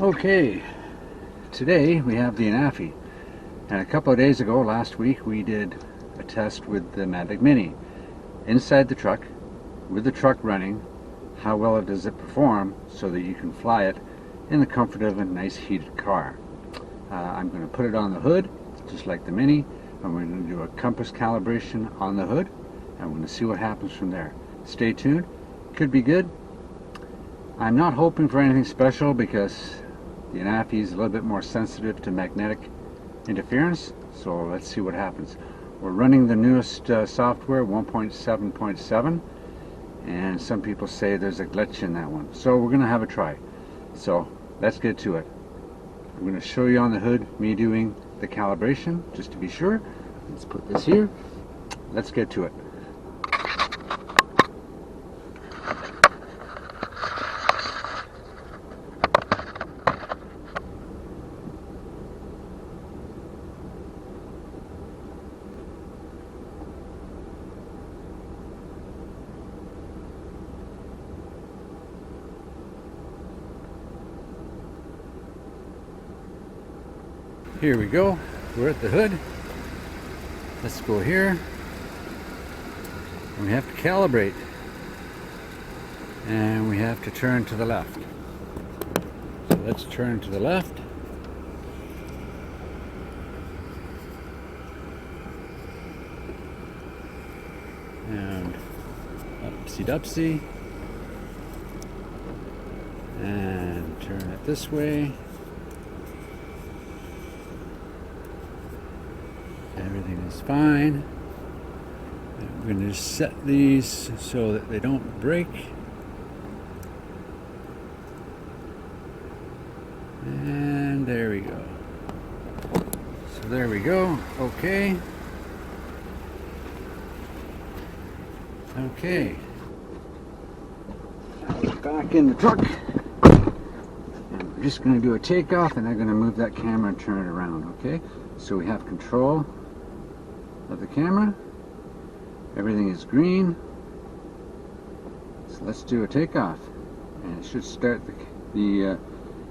Okay, today we have the Anafi, and a couple of days ago, last week, we did a test with the Mavic Mini. Inside the truck, with the truck running, how well does it perform so that you can fly it in the comfort of a nice heated car. I'm going to put it on the hood, just like the Mini. I'm going to do a compass calibration on the hood, and I'm going to see what happens from there. Stay tuned, could be good. I'm not hoping for anything special because the Anafi is a little bit more sensitive to magnetic interference, so let's see what happens. We're running the newest software, 1.7.7, and some people say there's a glitch in that one. So we're going to have a try. So let's get to it. I'm going to show you on the hood me doing the calibration, just to be sure. Let's put this here. Let's get to it. Here we go, we're at the hood. Let's go here. And we have to calibrate. And we have to turn to the left. So let's turn to the left. And upsy-dupsy. And turn it this way. Everything is fine. I'm going to just set these so that they don't break. And there we go. So there we go. Okay. Okay. Now we're back in the truck. And we're just going to do a takeoff, and I'm going to move that camera and turn it around. Okay. So we have control of the camera. Everything is green. So let's do a takeoff. And it should start the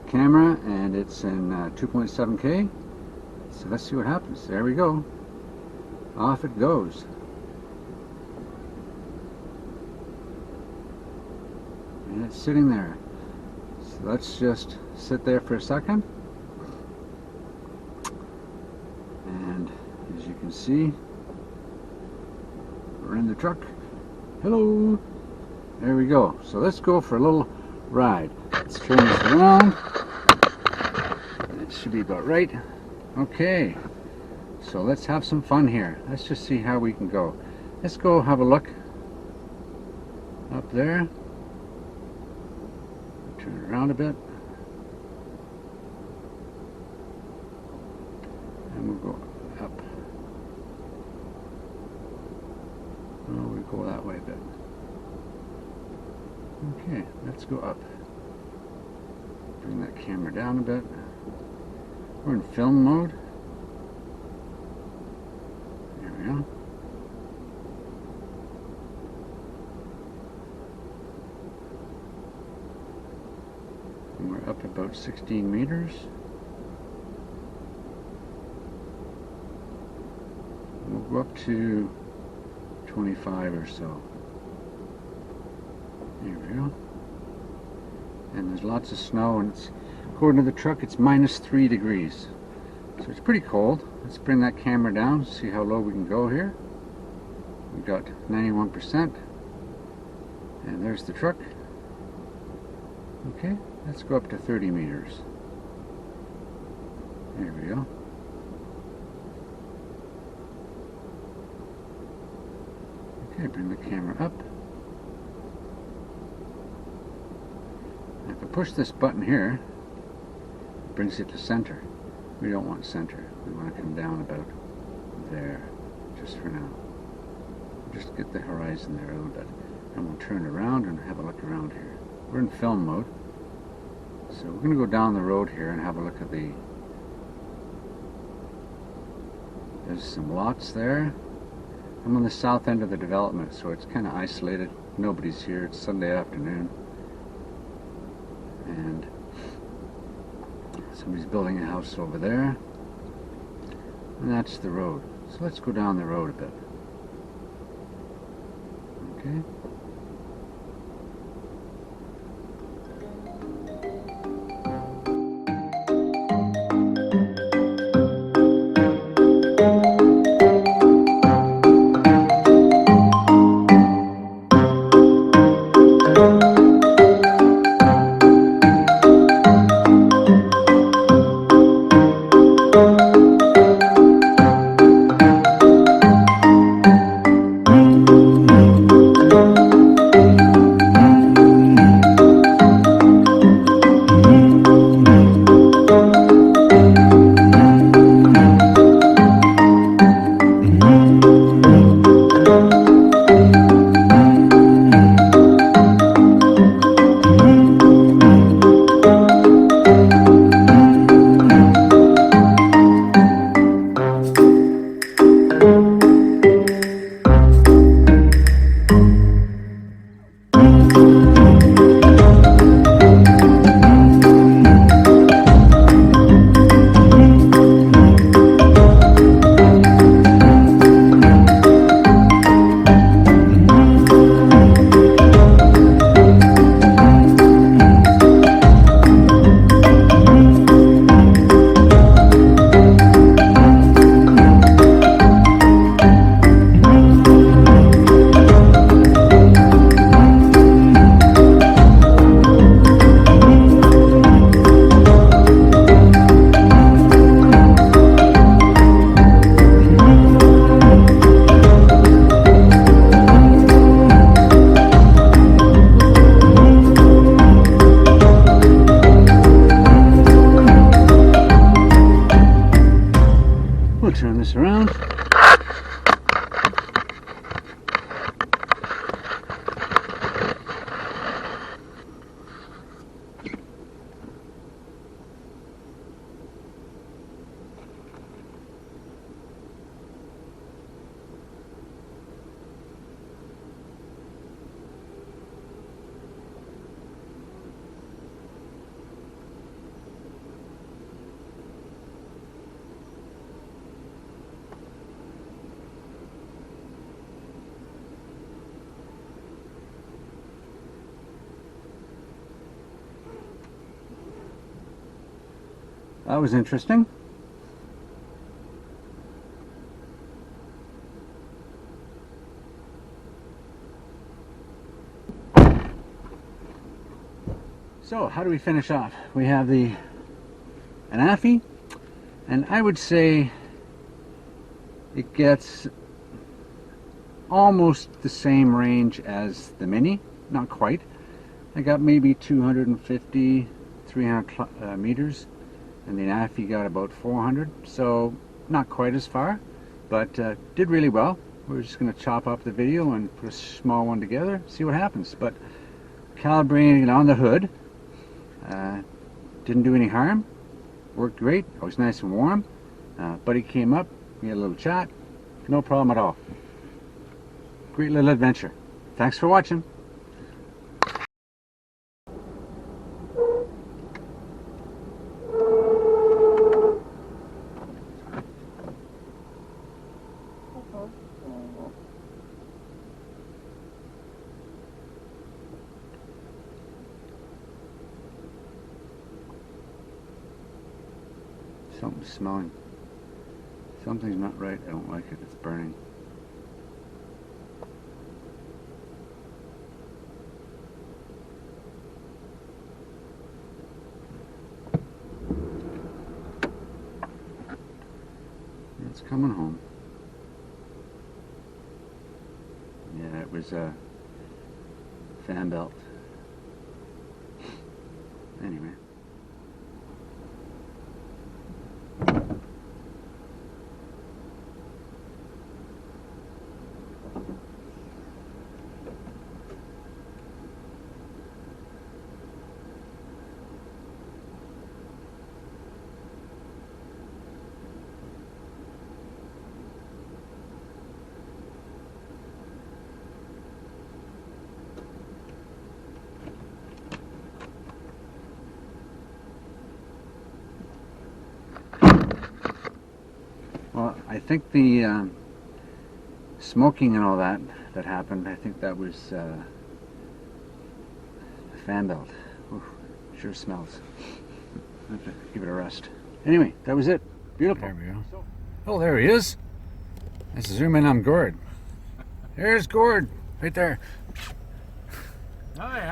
camera, and it's in 2.7K. So let's see what happens. There we go. Off it goes. And it's sitting there. So let's just sit there for a second. And as you can see, we're in the truck. Hello. There we go. So let's go for a little ride. Let's turn this around. It should be about right. Okay. So let's have some fun here. Let's just see how we can go. Let's go have a look up there. Turn it around a bit. And we'll go up. Oh, we go that way a bit. Okay, let's go up. Bring that camera down a bit. We're in film mode. There we go. And we're up about 16 meters. We'll go up to 25 or so. There we go. And there's lots of snow, and it's, according to the truck, it's -3 degrees. So it's pretty cold. Let's bring that camera down, see how low we can go here. We've got 91%. And there's the truck. Okay, let's go up to 30 meters. There we go. Okay, bring the camera up. If I push this button here, it brings it to center. We don't want center. We want to come down about there, just for now. Just get the horizon there a little bit. And we'll turn around and have a look around here. We're in film mode. So we're going to go down the road here and have a look at the... There's some lots there. I'm on the south end of the development, so it's kind of isolated. Nobody's here. It's Sunday afternoon. And Somebody's building a house over there. And that's the road. So let's go down the road a bit. Okay. We'll turn this around. That was interesting. So, how do we finish off? We have the Anafi, and I would say it gets almost the same range as the Mini, not quite. I got maybe 250, 300 meters, and the Anafi got about 400, so not quite as far, but did really well. We're just going to chop up the video and put a small one together, see what happens. But calibrating it on the hood didn't do any harm, worked great. It was nice and warm. Buddy came up, we had a little chat, no problem at all. Great little adventure. Thanks for watching. Something's smelling. Something's not right. I don't like it. It's burning. It's coming home. Yeah, it was a fan belt. Anyway. I think the smoking and all that happened, I think that was the fan belt. Oof, sure smells. I have to give it a rest. Anyway, that was it. Beautiful. There we go. Oh, there he is. Let's zoom in on Gord. There's Gord, right there. Oh, yeah.